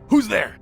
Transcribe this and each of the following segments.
Who's there?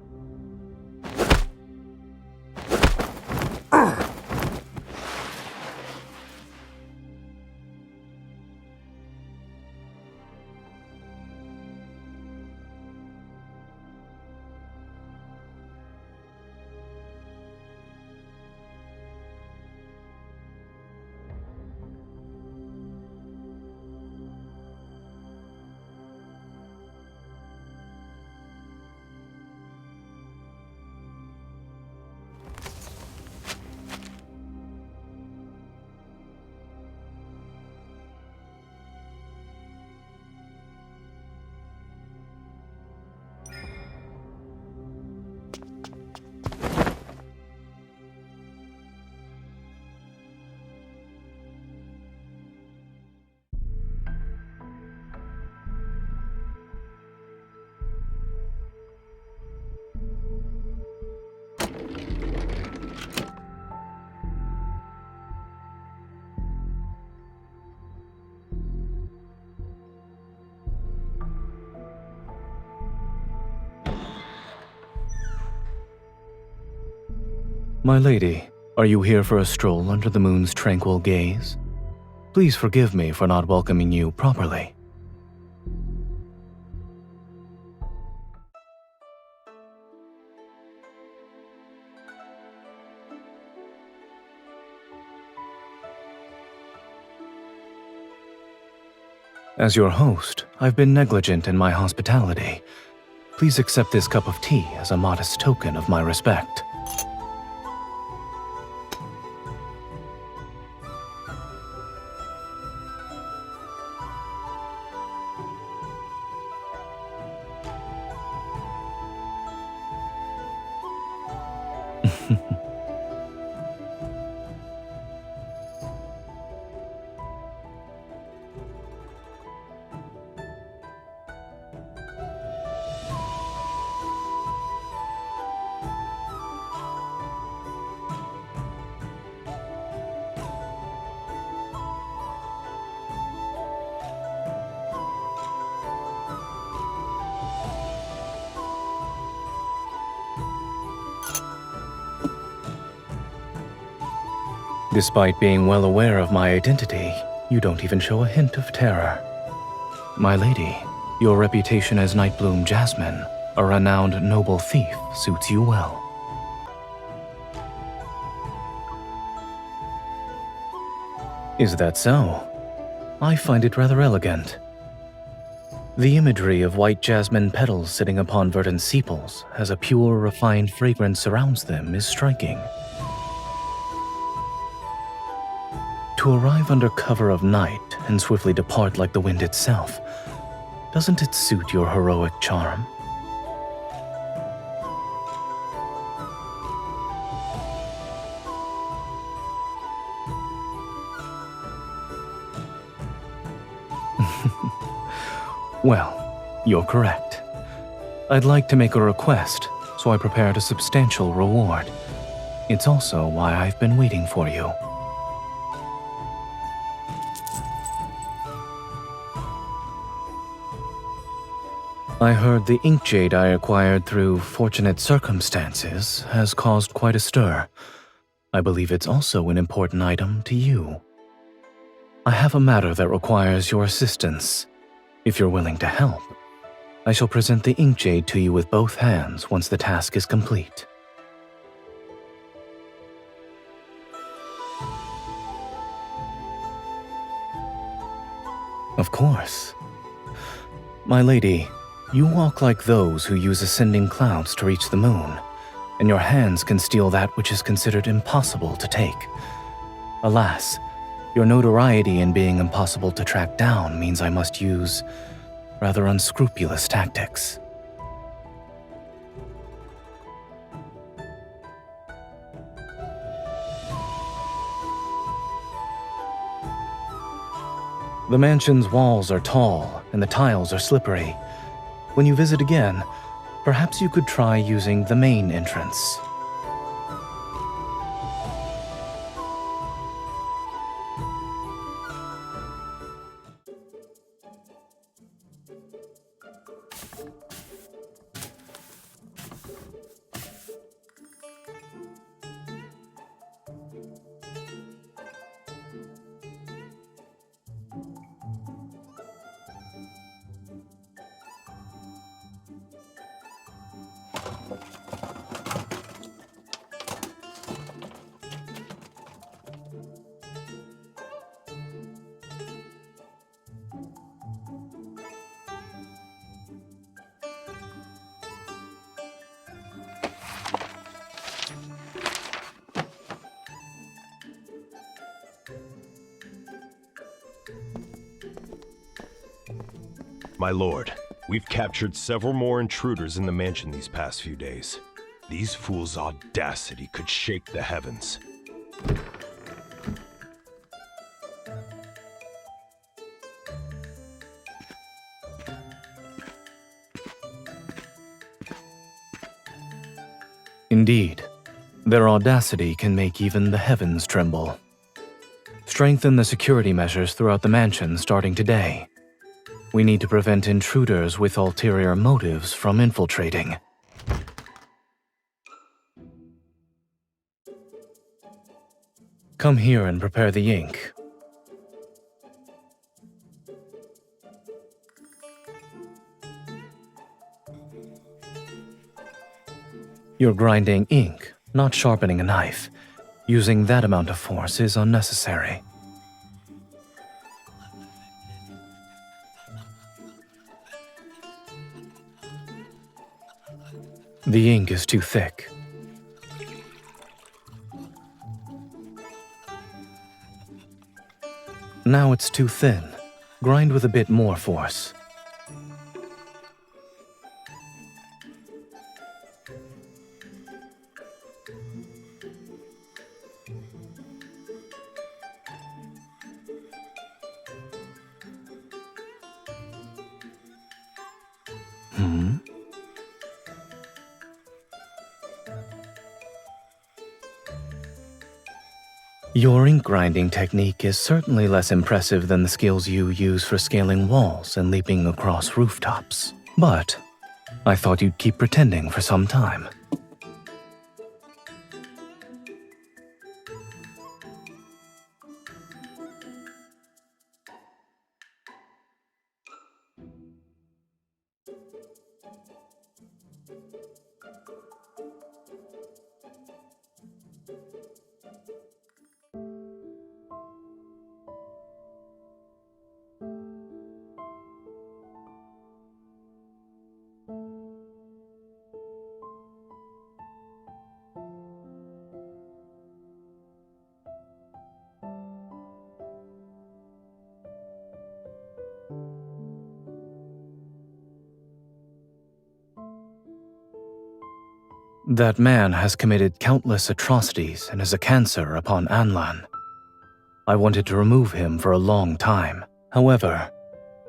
My lady, are you here for a stroll under the moon's tranquil gaze? Please forgive me for not welcoming you properly. As your host, I've been negligent in my hospitality. Please accept this cup of tea as a modest token of my respect. Despite being well aware of my identity, you don't even show a hint of terror. My lady, your reputation as Nightbloom Jasmine, a renowned noble thief, suits you well. Is that so? I find it rather elegant. The imagery of white jasmine petals sitting upon verdant sepals as a pure, refined fragrance surrounds them is striking. To arrive under cover of night and swiftly depart like the wind itself, doesn't it suit your heroic charm? Well, you're correct. I'd like to make a request, so I prepared a substantial reward. It's also why I've been waiting for you. I heard the ink jade I acquired through fortunate circumstances has caused quite a stir. I believe it's also an important item to you. I have a matter that requires your assistance. If you're willing to help, I shall present the ink jade to you with both hands once the task is complete. Of course. My lady, you walk like those who use ascending clouds to reach the moon, and your hands can steal that which is considered impossible to take. Alas, your notoriety in being impossible to track down means I must use rather unscrupulous tactics. The mansion's walls are tall and the tiles are slippery. When you visit again, perhaps you could try using the main entrance. My lord, we've captured several more intruders in the mansion these past few days. These fools' audacity could shake the heavens. Indeed, their audacity can make even the heavens tremble. Strengthen the security measures throughout the mansion starting today. We need to prevent intruders with ulterior motives from infiltrating. Come here and prepare the ink. You're grinding ink, not sharpening a knife. Using that amount of force is unnecessary. The ink is too thick. Now it's too thin. Grind with a bit more force. Your ink grinding technique is certainly less impressive than the skills you use for scaling walls and leaping across rooftops. But I thought you'd keep pretending for some time. That man has committed countless atrocities and is a cancer upon Anlan. I wanted to remove him for a long time. However,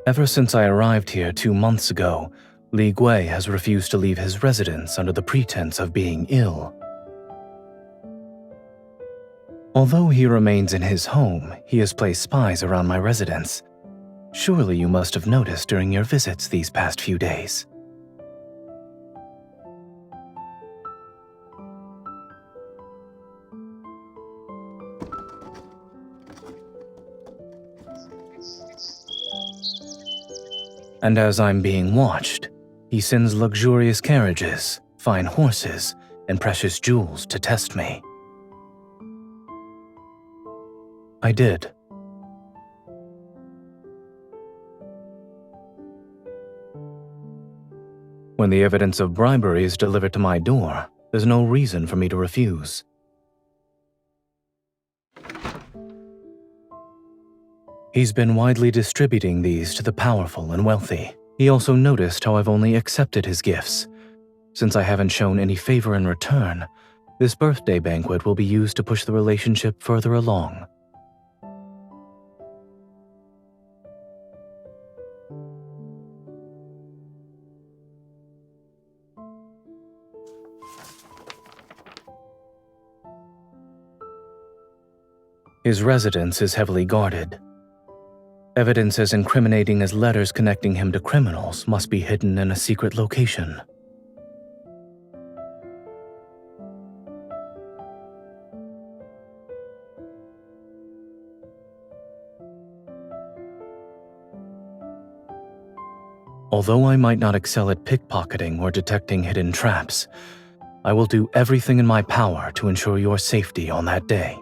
ever since I arrived here 2 months ago, Li Gui has refused to leave his residence under the pretense of being ill. Although he remains in his home, he has placed spies around my residence. Surely you must have noticed during your visits these past few days. And as I'm being watched, he sends luxurious carriages, fine horses, and precious jewels to test me. I did. When the evidence of bribery is delivered to my door, there's no reason for me to refuse. He's been widely distributing these to the powerful and wealthy. He also noticed how I've only accepted his gifts. Since I haven't shown any favor in return, this birthday banquet will be used to push the relationship further along. His residence is heavily guarded. Evidence as incriminating as letters connecting him to criminals must be hidden in a secret location. Although I might not excel at pickpocketing or detecting hidden traps, I will do everything in my power to ensure your safety on that day.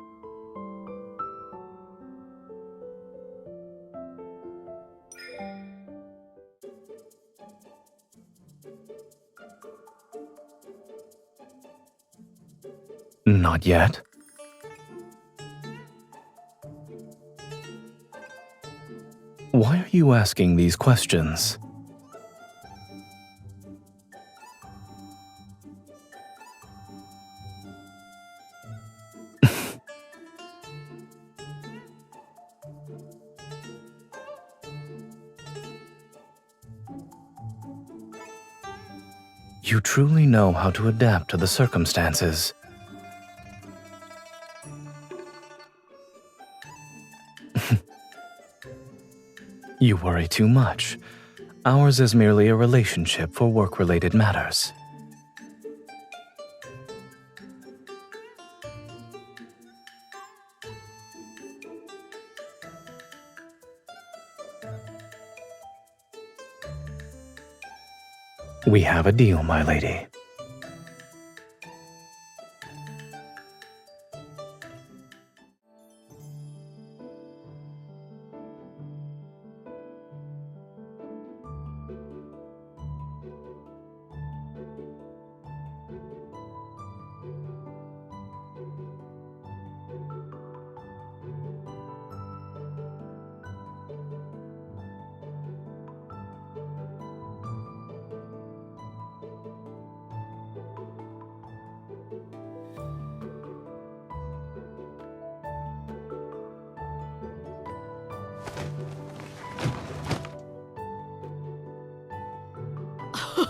Not yet. Why are you asking these questions? You truly know how to adapt to the circumstances. You worry too much. Ours is merely a relationship for work-related matters. We have a deal, my lady.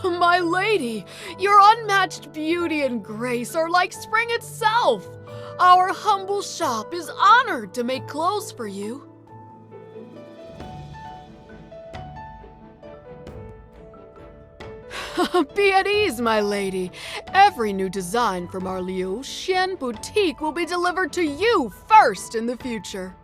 My lady, your unmatched beauty and grace are like spring itself. Our humble shop is honored to make clothes for you. Be at ease, my lady. Every new design from our Liu Xian boutique will be delivered to you first in the future.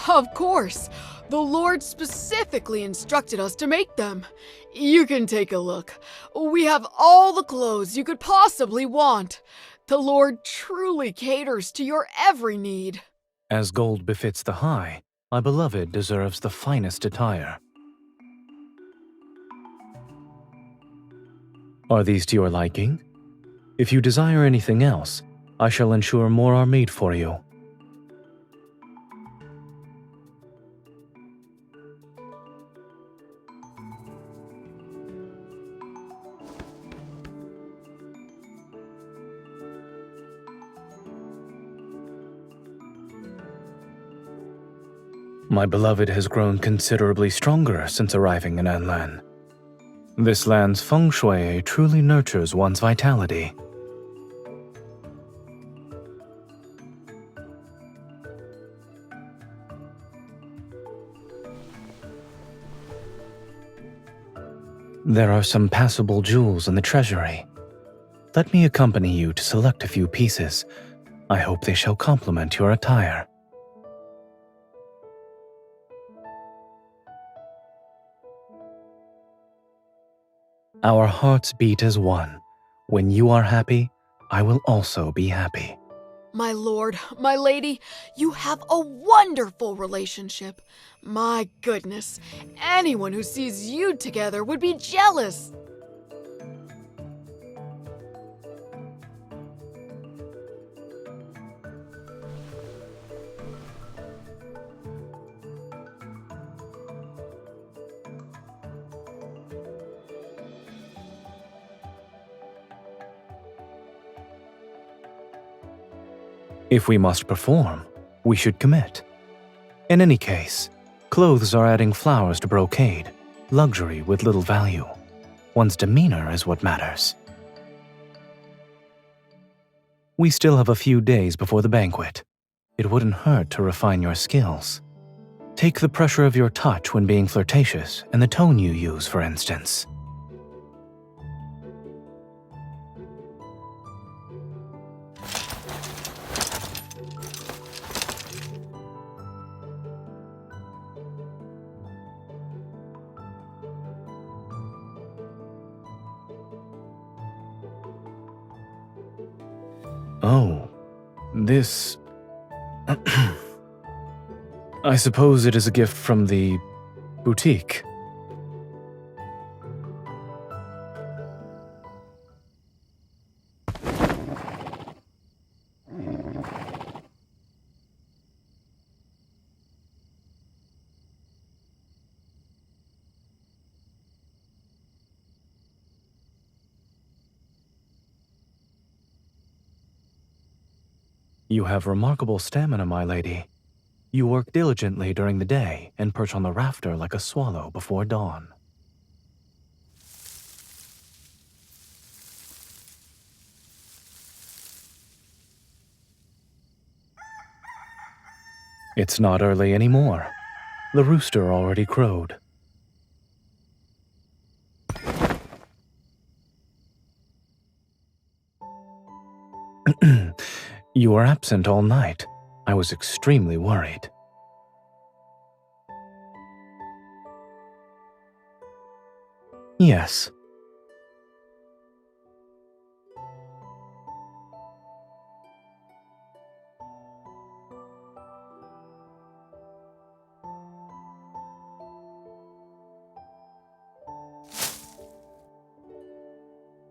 Of course. The Lord specifically instructed us to make them. You can take a look. We have all the clothes you could possibly want. The Lord truly caters to your every need. As gold befits the high, my beloved deserves the finest attire. Are these to your liking? If you desire anything else, I shall ensure more are made for you. My beloved has grown considerably stronger since arriving in Anlan. This land's feng shui truly nurtures one's vitality. There are some passable jewels in the treasury. Let me accompany you to select a few pieces. I hope they shall complement your attire. Our hearts beat as one. When you are happy, I will also be happy. My lord, my lady, you have a wonderful relationship. My goodness, anyone who sees you together would be jealous. If we must perform, we should commit. In any case, clothes are adding flowers to brocade, luxury with little value. One's demeanor is what matters. We still have a few days before the banquet. It wouldn't hurt to refine your skills. Take the pressure of your touch when being flirtatious and the tone you use, for instance. Oh, this... I suppose it is a gift from the boutique. You have remarkable stamina, my lady. You work diligently during the day and perch on the rafter like a swallow before dawn. It's not early anymore. The rooster already crowed. You were absent all night. I was extremely worried. Yes.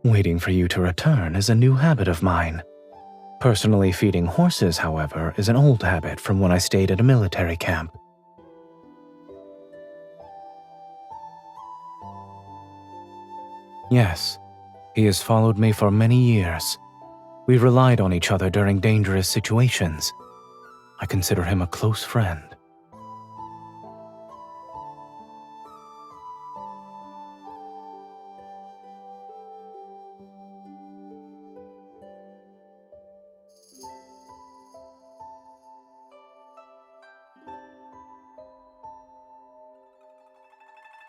Waiting for you to return is a new habit of mine. Personally feeding horses, however, is an old habit from when I stayed at a military camp. Yes, he has followed me for many years. We relied on each other during dangerous situations. I consider him a close friend.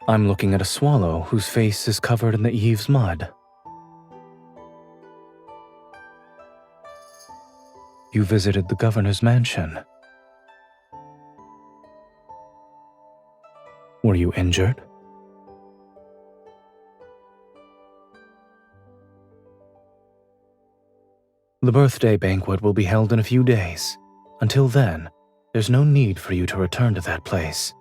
I'm looking at a swallow whose face is covered in the eaves mud. You visited the governor's mansion. Were you injured? The birthday banquet will be held in a few days. Until then, there's no need for you to return to that place.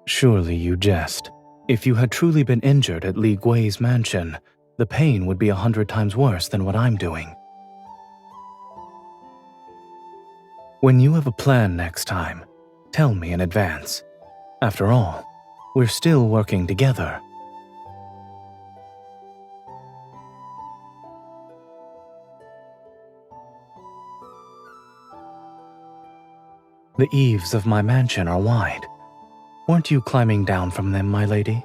Surely you jest. If you had truly been injured at Li Gui's mansion, the pain would be 100 times worse than what I'm doing. When you have a plan next time, tell me in advance. After all, we're still working together. The eaves of my mansion are wide. Weren't you climbing down from them, my lady?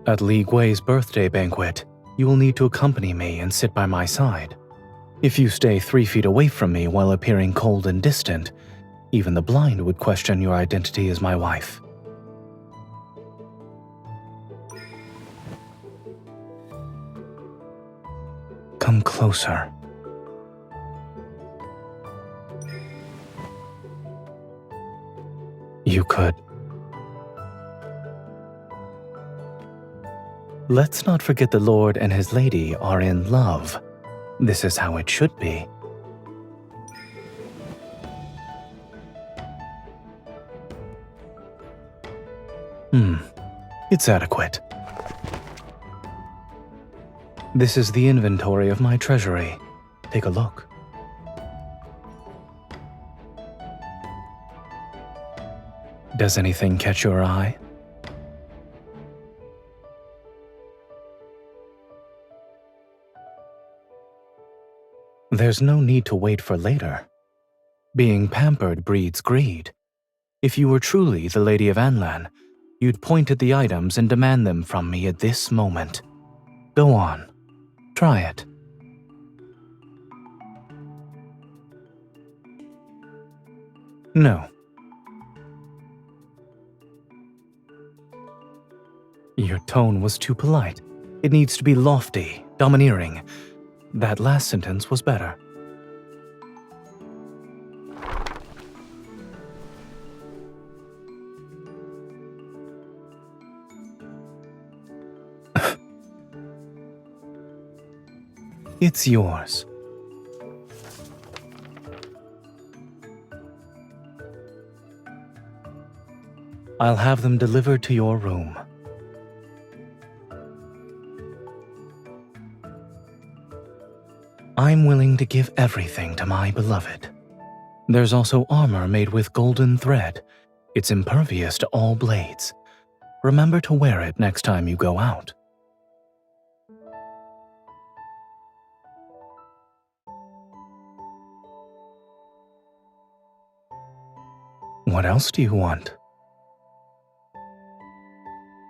At Li Gui's birthday banquet, you will need to accompany me and sit by my side. If you stay 3 feet away from me while appearing cold and distant, even the blind would question your identity as my wife. Come closer. You could. Let's not forget the Lord and his lady are in love. This is how it should be. It's adequate. This is the inventory of my treasury. Take a look. Does anything catch your eye? There's no need to wait for later. Being pampered breeds greed. If you were truly the Lady of Anlan, you'd point at the items and demand them from me at this moment. Go on. Try it. No. Your tone was too polite. It needs to be lofty, domineering. That last sentence was better. It's yours. I'll have them delivered to your room. I'm willing to give everything to my beloved. There's also armor made with golden thread. It's impervious to all blades. Remember to wear it next time you go out. What else do you want?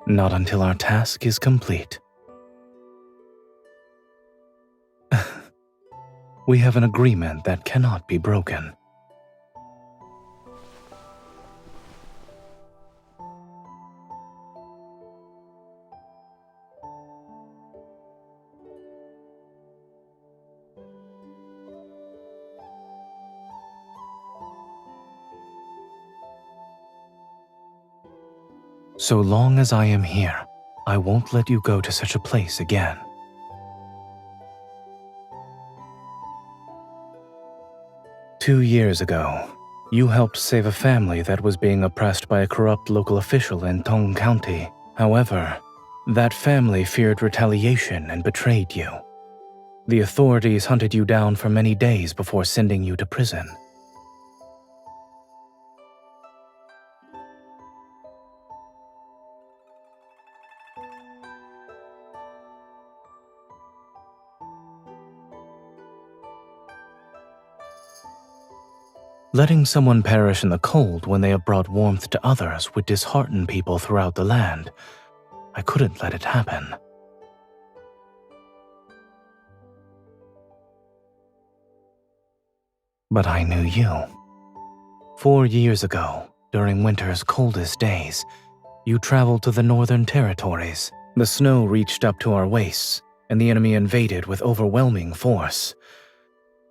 Not until our task is complete. We have an agreement that cannot be broken. So long as I am here, I won't let you go to such a place again. Two years ago, you helped save a family that was being oppressed by a corrupt local official in Tong County. However, that family feared retaliation and betrayed you. The authorities hunted you down for many days before sending you to prison. Letting someone perish in the cold when they have brought warmth to others would dishearten people throughout the land. I couldn't let it happen. But I knew you. 4 years ago, during winter's coldest days, you traveled to the northern territories. The snow reached up to our waists, and the enemy invaded with overwhelming force.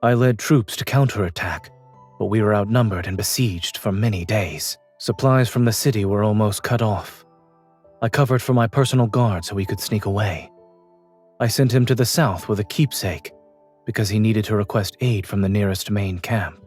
I led troops to counterattack, but we were outnumbered and besieged for many days. Supplies from the city were almost cut off. I covered for my personal guard so he could sneak away. I sent him to the south with a keepsake, because he needed to request aid from the nearest main camp.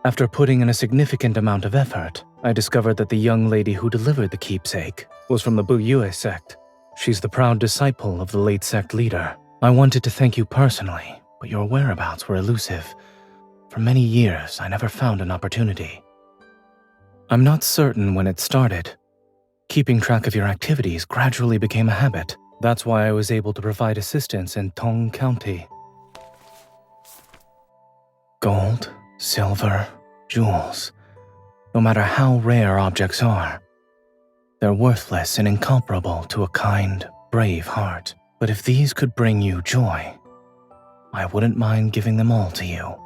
After putting in a significant amount of effort, I discovered that the young lady who delivered the keepsake was from the Buyue sect. She's the proud disciple of the late sect leader. I wanted to thank you personally, but your whereabouts were elusive. For many years, I never found an opportunity. I'm not certain when it started. Keeping track of your activities gradually became a habit. That's why I was able to provide assistance in Tong County. Gold, silver, jewels. No matter how rare objects are, they're worthless and incomparable to a kind, brave heart. But if these could bring you joy, I wouldn't mind giving them all to you.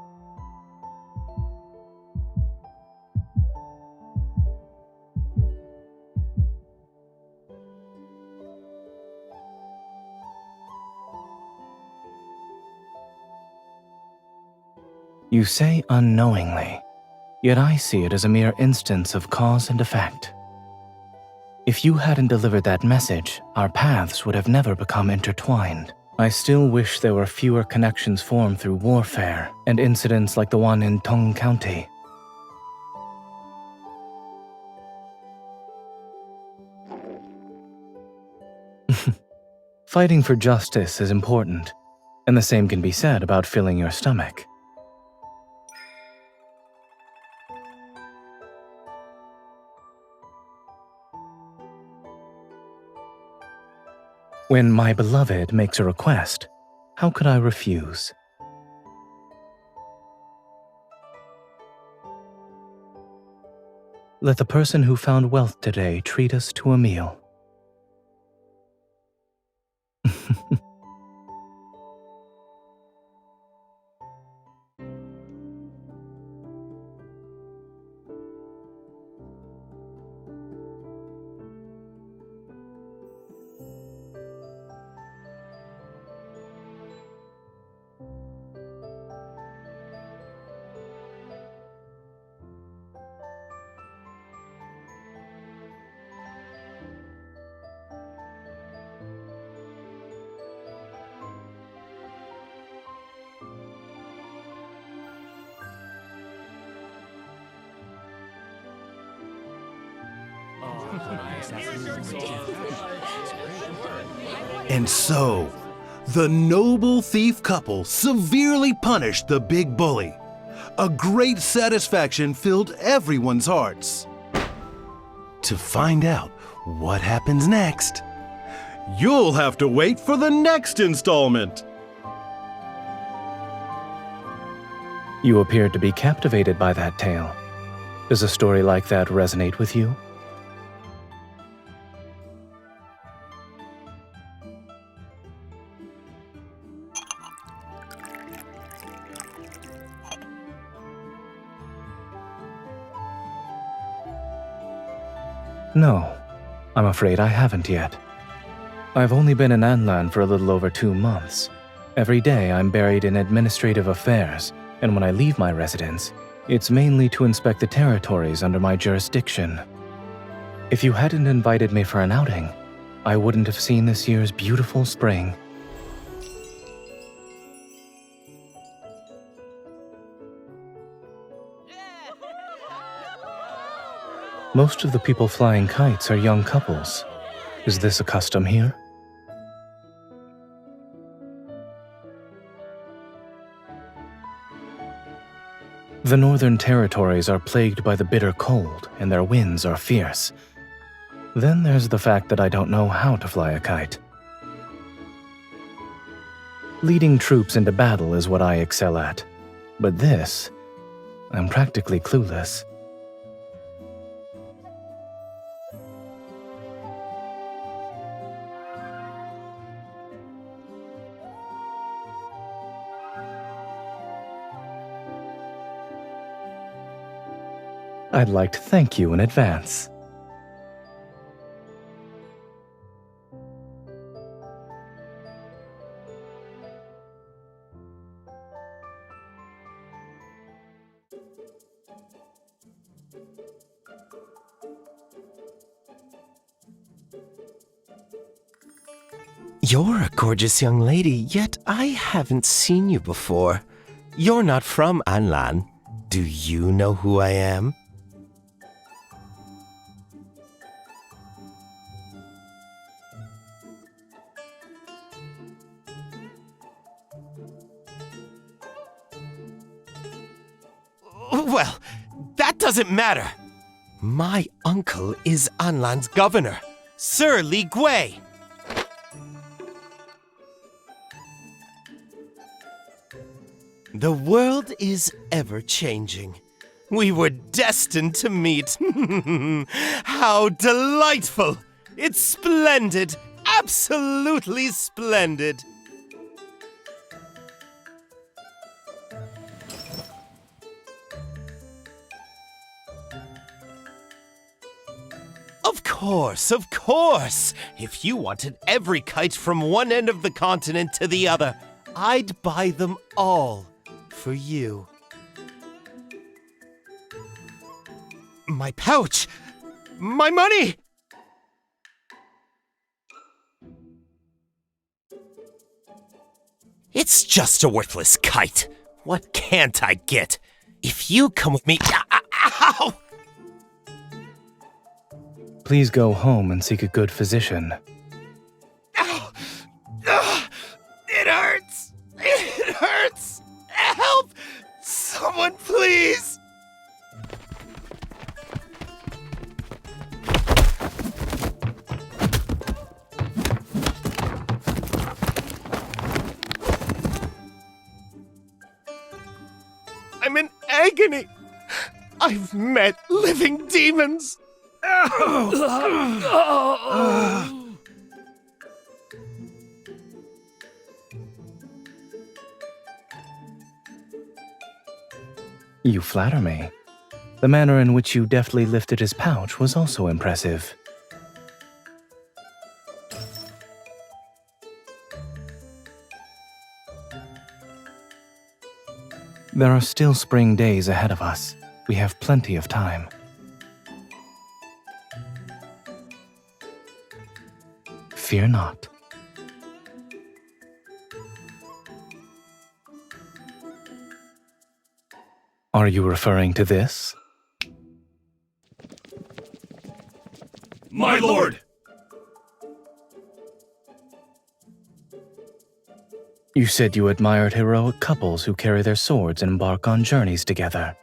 You say unknowingly, yet I see it as a mere instance of cause and effect. If you hadn't delivered that message, our paths would have never become intertwined. I still wish there were fewer connections formed through warfare and incidents like the one in Tong County. Fighting for justice is important, and the same can be said about filling your stomach. When my beloved makes a request, how could I refuse? Let the person who found wealth today treat us to a meal. And so, the noble thief couple severely punished the big bully. A great satisfaction filled everyone's hearts. To find out what happens next, you'll have to wait for the next installment. You appeared to be captivated by that tale. Does a story like that resonate with you? No, I'm afraid I haven't yet. I've only been in Anlan for a little over 2 months. Every day I'm buried in administrative affairs, and when I leave my residence, it's mainly to inspect the territories under my jurisdiction. If you hadn't invited me for an outing, I wouldn't have seen this year's beautiful spring. Most of the people flying kites are young couples. Is this a custom here? The northern territories are plagued by the bitter cold, and their winds are fierce. Then there's the fact that I don't know how to fly a kite. Leading troops into battle is what I excel at. But this, I'm practically clueless. I'd like to thank you in advance. You're a gorgeous young lady, yet I haven't seen you before. You're not from Anlan. Do you know who I am? Well, that doesn't matter. My uncle is Anlan's governor, Sir Li Gui. The world is ever-changing. We were destined to meet. How delightful! It's splendid! Absolutely splendid! Of course! If you wanted every kite from one end of the continent to the other, I'd buy them all for you. My pouch! My money! It's just a worthless kite. What can't I get? If you come with me... Ow! Please go home and seek a good physician. Ow! It hurts! It hurts! Help! Someone please! I'm in agony! I've met living demons! You flatter me. The manner in which you deftly lifted his pouch was also impressive. There are still spring days ahead of us. We have plenty of time. Fear not. Are you referring to this? My lord! You said you admired heroic couples who carry their swords and embark on journeys together.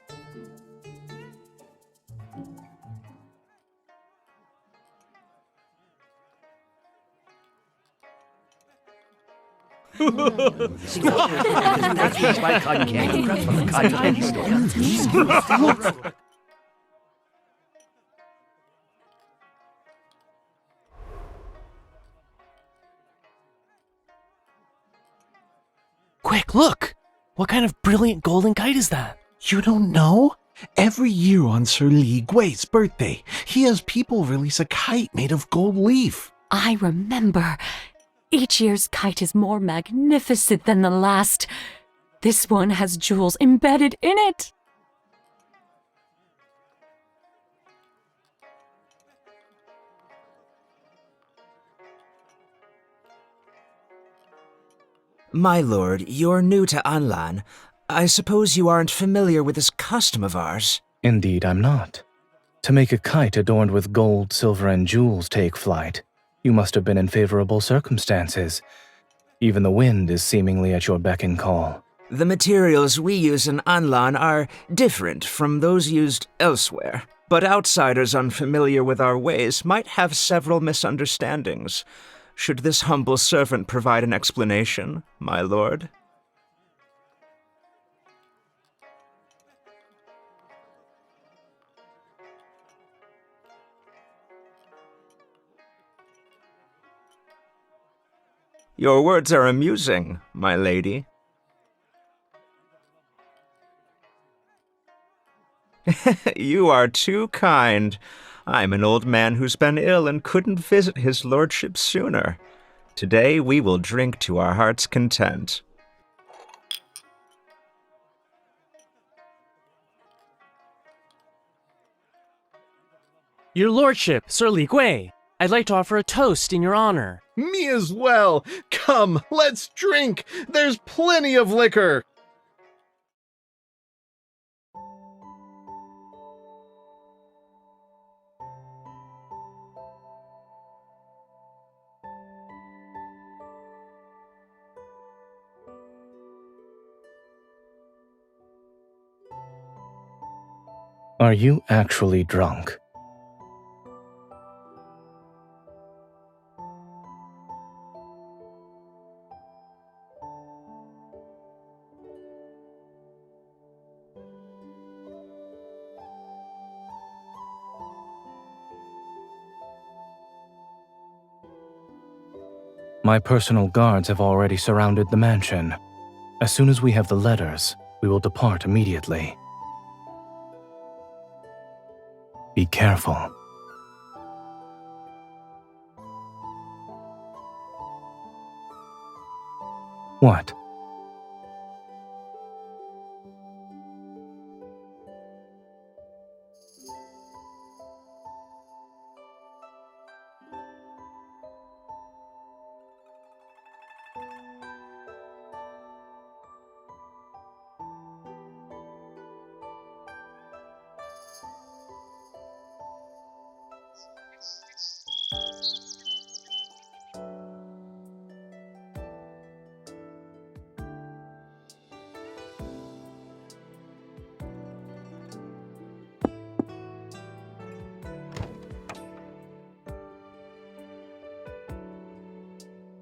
Quick, look! What kind of brilliant golden kite is that? You don't know? Every year on Sir Li Gui's birthday, he has people release a kite made of gold leaf. I remember. Each year's kite is more magnificent than the last. This one has jewels embedded in it. My lord, you're new to Anlan. I suppose you aren't familiar with this custom of ours. Indeed, I'm not. To make a kite adorned with gold, silver, and jewels take flight, you must have been in favorable circumstances. Even the wind is seemingly at your beck and call. The materials we use in Anlan are different from those used elsewhere, but outsiders unfamiliar with our ways might have several misunderstandings. Should this humble servant provide an explanation, my lord? Your words are amusing, my lady. You are too kind. I'm an old man who's been ill and couldn't visit his lordship sooner. Today we will drink to our heart's content. Your lordship, Sir Li Gui, I'd like to offer a toast in your honor. Me as well. Come, let's drink. There's plenty of liquor. Are you actually drunk? My personal guards have already surrounded the mansion. As soon as we have the letters, we will depart immediately. Be careful. What?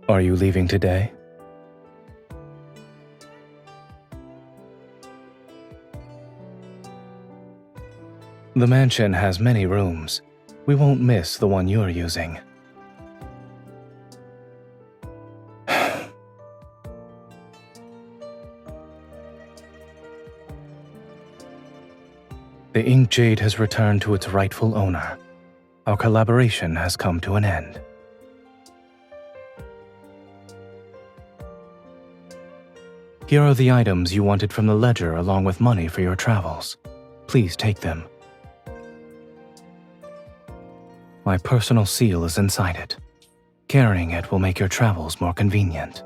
Are you leaving today? The mansion has many rooms. We won't miss the one you're using. The ink jade has returned to its rightful owner. Our collaboration has come to an end. Here are the items you wanted from the ledger along with money for your travels. Please take them. My personal seal is inside it. Carrying it will make your travels more convenient.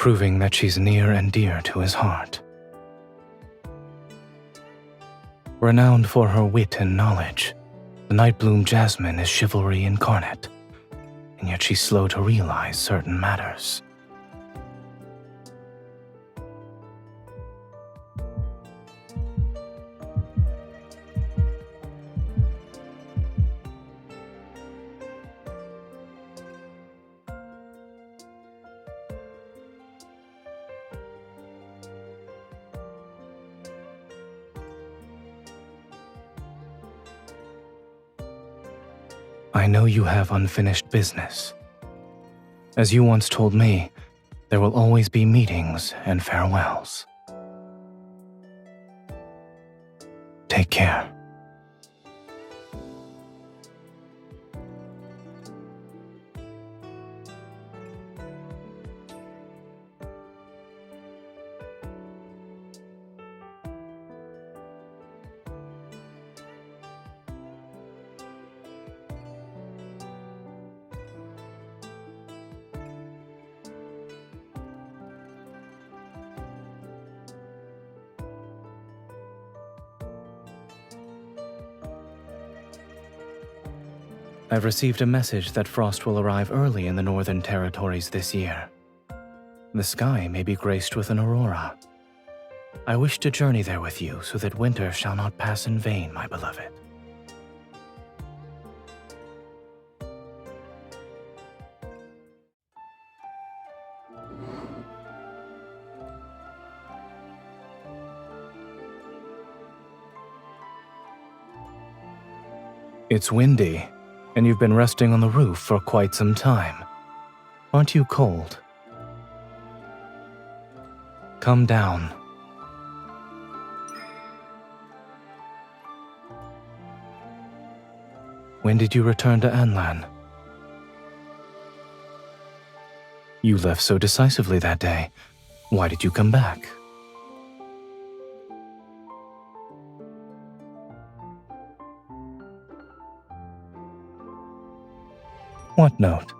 proving that she's near and dear to his heart. Renowned for her wit and knowledge, the Nightbloom Jasmine is chivalry incarnate, and yet she's slow to realize certain matters. I know you have unfinished business. As you once told me, there will always be meetings and farewells. Take care. I've received a message that frost will arrive early in the Northern Territories this year. The sky may be graced with an aurora. I wish to journey there with you so that winter shall not pass in vain, my beloved. It's windy, and you've been resting on the roof for quite some time. Aren't you cold? Come down. When did you return to Anlan? You left so decisively that day. Why did you come back? What note?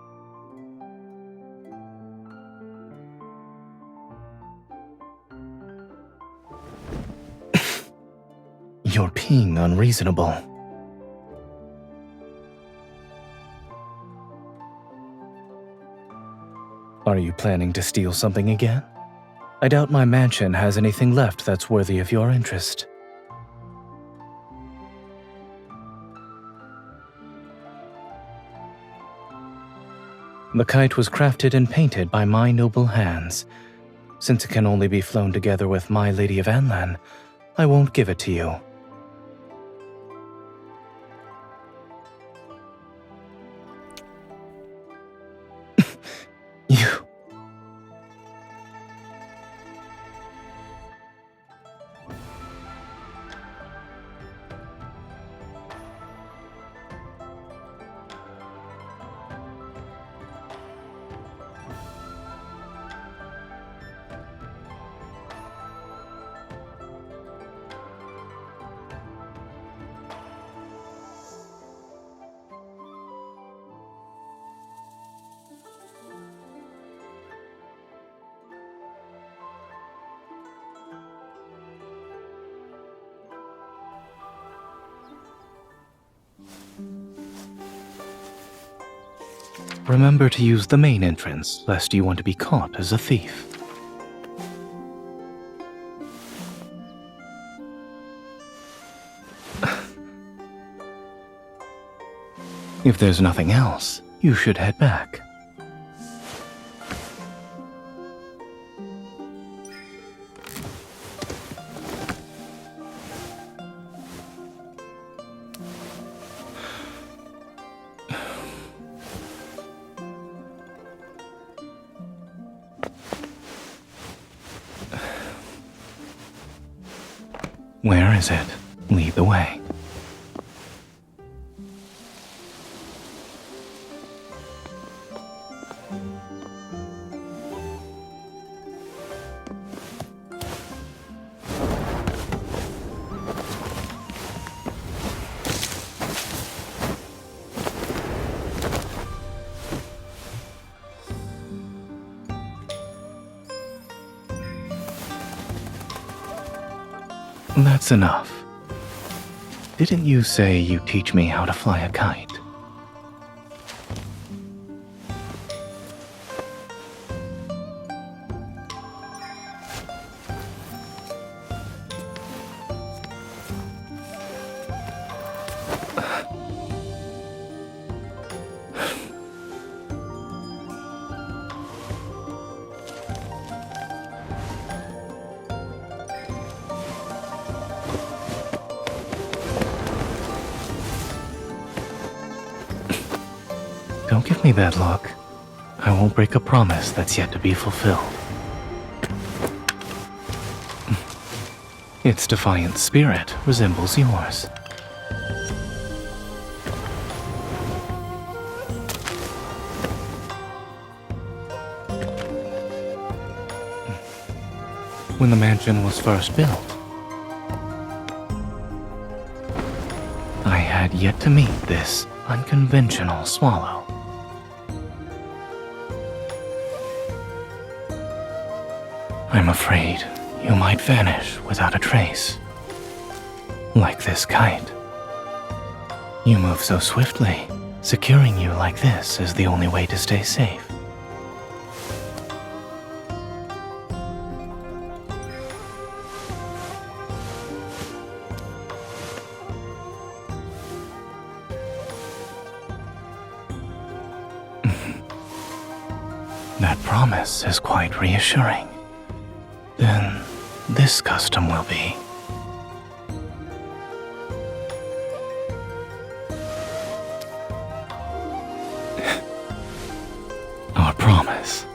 You're being unreasonable. Are you planning to steal something again? I doubt my mansion has anything left that's worthy of your interest. The kite was crafted and painted by my noble hands. Since it can only be flown together with my Lady of Anlan, I won't give it to you. You... Remember to use the main entrance, lest you want to be caught as a thief. If there's nothing else, you should head back. Where is it? Lead the way. That's enough. Didn't you say you teach me how to fly a kite? Don't give me that look. I won't break a promise that's yet to be fulfilled. Its defiant spirit resembles yours. When the mansion was first built, I had yet to meet this unconventional swallow. I'm afraid you might vanish without a trace. Like this kite. You move so swiftly, securing you like this is the only way to stay safe. That promise is quite reassuring. Then this custom will be. Our promise